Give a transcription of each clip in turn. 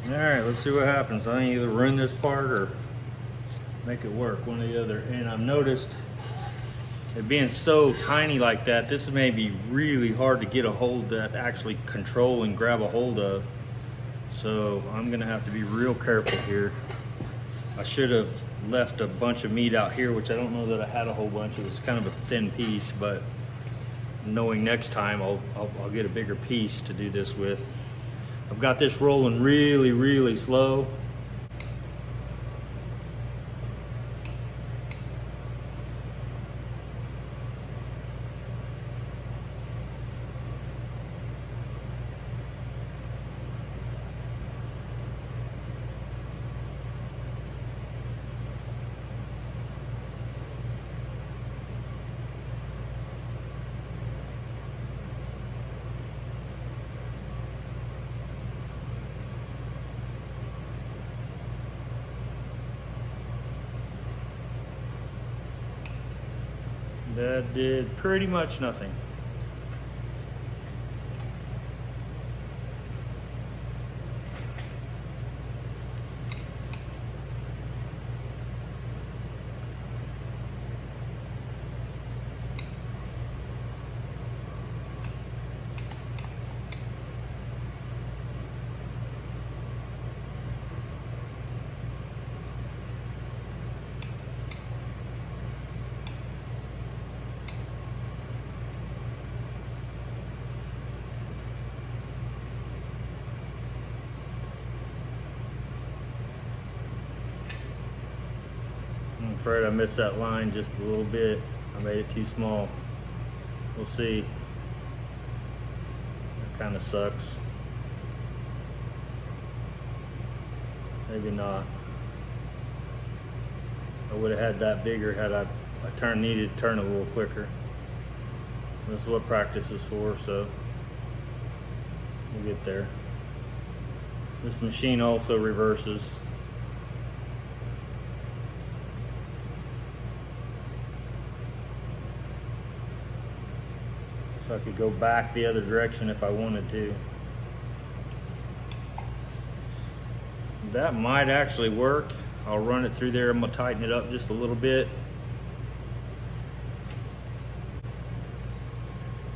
Alright, let's see what happens. I either ruin this part or make it work, one or the other. And I've noticed it being so tiny like that, this may be really hard to get a hold of, actually control and grab a hold of. So I'm gonna have to be real careful here. I should have left a bunch of meat out here, which I don't know that I had a whole bunch. It was kind of a thin piece, but knowing next time I'll get a bigger piece to do this with. I've got this rolling really slow. That did pretty much nothing. I'm afraid I missed that line just a little bit. I made it too small. We'll see. That kind of sucks. Maybe not. I would have had that bigger had I needed to turn a little quicker. This is what practice is for, so we'll get there. This machine also reverses. So I could go back the other direction if I wanted to. That might actually work. I'll run it through there. I'm gonna tighten it up just a little bit.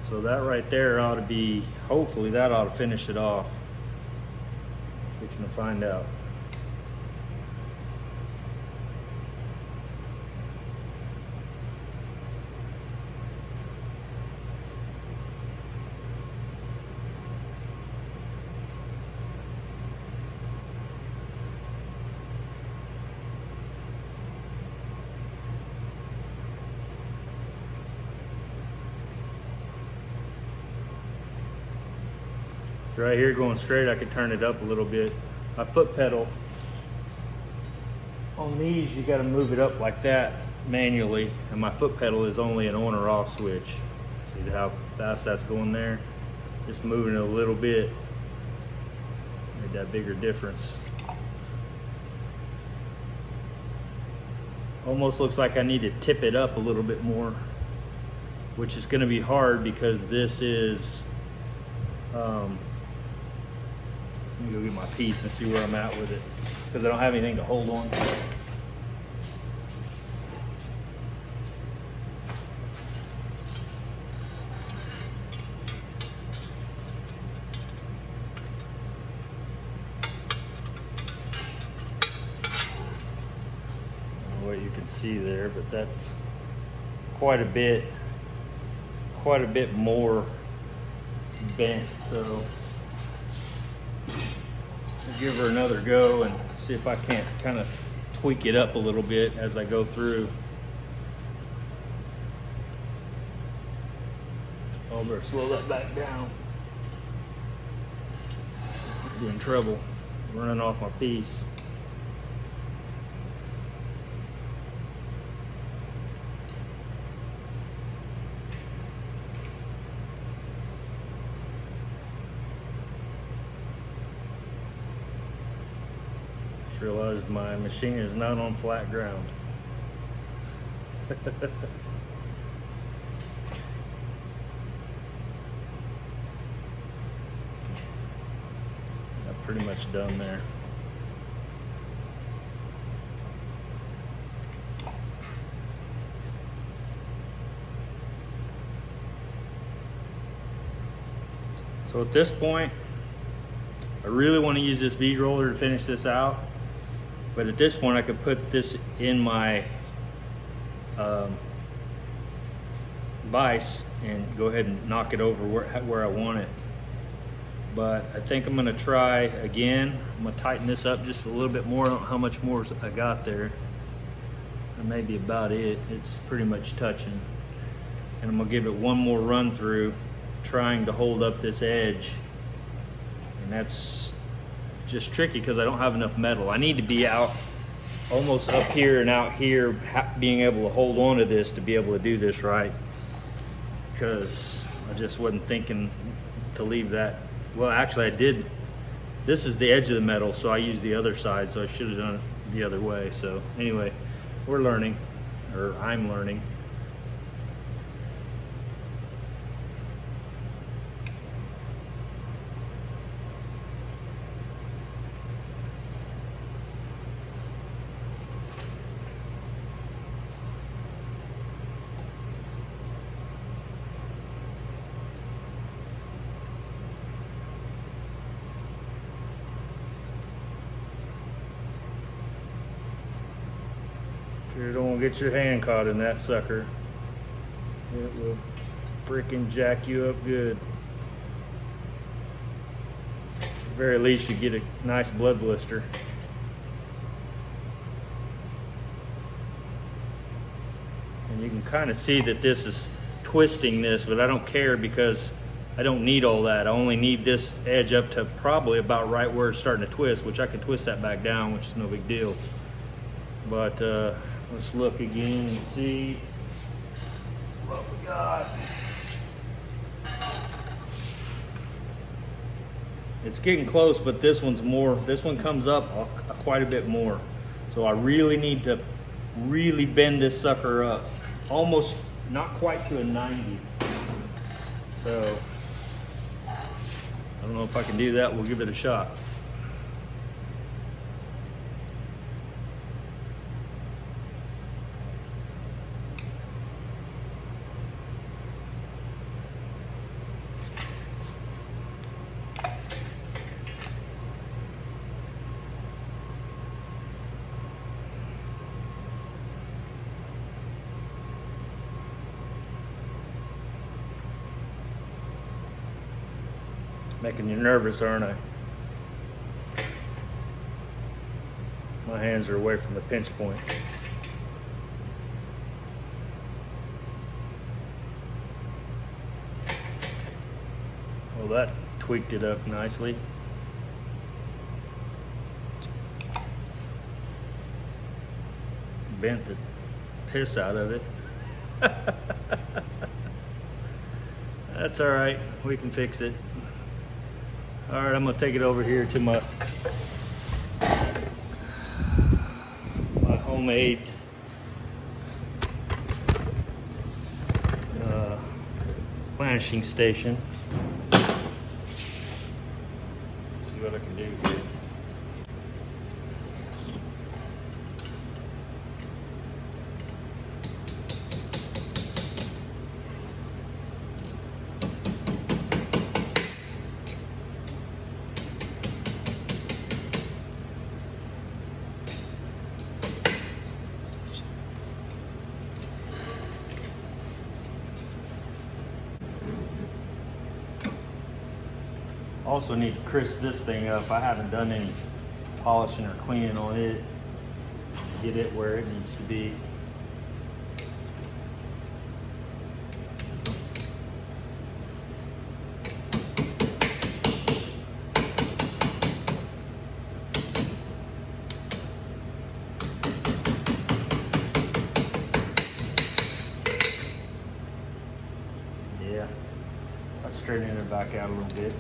So that right there ought to be, hopefully that ought to finish it off. Fixing to find out. Right here going straight, I could turn it up a little bit. My foot pedal, on these you got to move it up like that manually, and my foot pedal is only an on or off switch. See how fast that's going there? Just moving it a little bit made that bigger difference. Almost looks like I need to tip it up a little bit more, which is going to be hard because this is let me go get my piece and see where I'm at with it, because I don't have anything to hold on to. What you can see there, but that's quite a bit more bent, so I'll give her another go and see if I can't kind of tweak it up a little bit as I go through. I'll better slow that back down. Be in trouble running off my piece. Just realized my machine is not on flat ground. I'm pretty much done there. So at this point, I really want to use this bead roller to finish this out. But at this point, I could put this in my vise and go ahead and knock it over where I want it. But I think I'm gonna try again. I'm gonna tighten this up just a little bit more. I don't know how much more I got there. That may be about it. It's pretty much touching. And I'm gonna give it one more run through, trying to hold up this edge. And that's just tricky because I don't have enough metal. I need to be out almost up here and out here, being able to hold on to this to be able to do this right. Because I just wasn't thinking to leave that. Well, actually I did. This is the edge of the metal, so I used the other side, so I should have done it the other way. So anyway, we're learning, or I'm learning. You don't want to get your hand caught in that sucker. It will freaking jack you up good. At the very least, you get a nice blood blister. And you can kind of see that this is twisting this, but I don't care because I don't need all that. I only need this edge up to probably about right where it's starting to twist, which I can twist that back down, which is no big deal. But let's look again and see what we got. It's getting close, but this one's more, this one comes up quite a bit more. So I really need to really bend this sucker up. Almost, not quite to a 90. So, I don't know if I can do that. We'll give it a shot. Making you nervous, aren't I? My hands are away from the pinch point. Well, that tweaked it up nicely. Bent the piss out of it. That's all right, we can fix it. All right, I'm gonna take it over here to my homemade planishing station. Let's see what I can do here. Also need to crisp this thing up. I haven't done any polishing or cleaning on it. Get it where it needs to be. Yeah, I'll straighten it back out a little bit.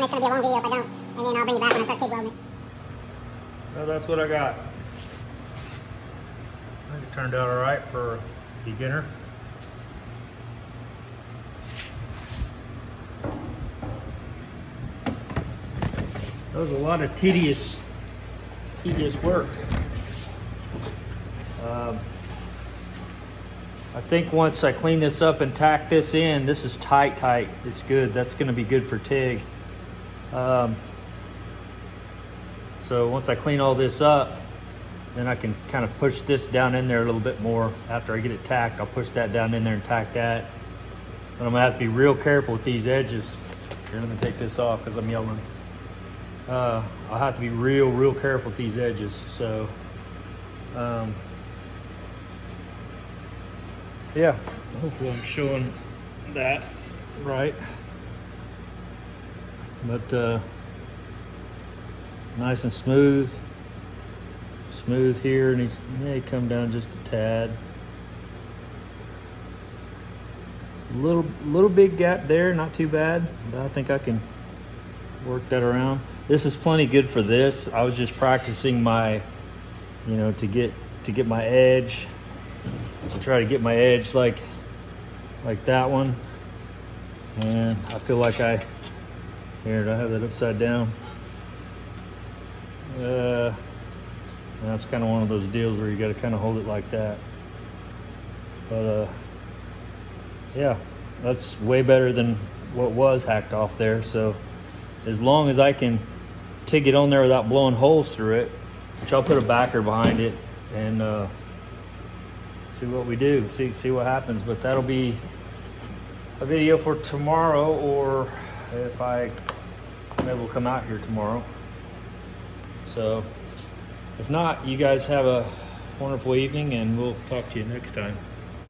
one, it's going to be a long video if I don't. And then I'll bring you back when I start TIG welding it. Well, that's what I got. I think it turned out all right for a beginner. That was a lot of tedious work. I think once I clean this up and tack this in, this is tight. It's good. That's going to be good for TIG. So once I clean all this up, then I can kind of push this down in there a little bit more. After I get it tacked, I'll push that down in there and tack that. But I'm gonna have to be real careful with these edges. Here, let me take this off because I'm yelling. I'll have to be real careful with these edges. So, yeah, hopefully I'm showing that right. But nice and smooth here, and he may come down just a tad. Little big gap there, not too bad, but I think I can work that around. This is plenty good for this. I was just practicing my, to get my edge, to try to get my edge like that one. And I feel like here, do I have that upside down? That's kind of one of those deals where you got to kind of hold it like that. But yeah, that's way better than what was hacked off there. So as long as I can TIG it on there without blowing holes through it, which I'll put a backer behind it and see what we do, see what happens. But that'll be a video for tomorrow, or if maybe we'll come out here tomorrow. So if not, you guys have a wonderful evening, and we'll talk to you next time.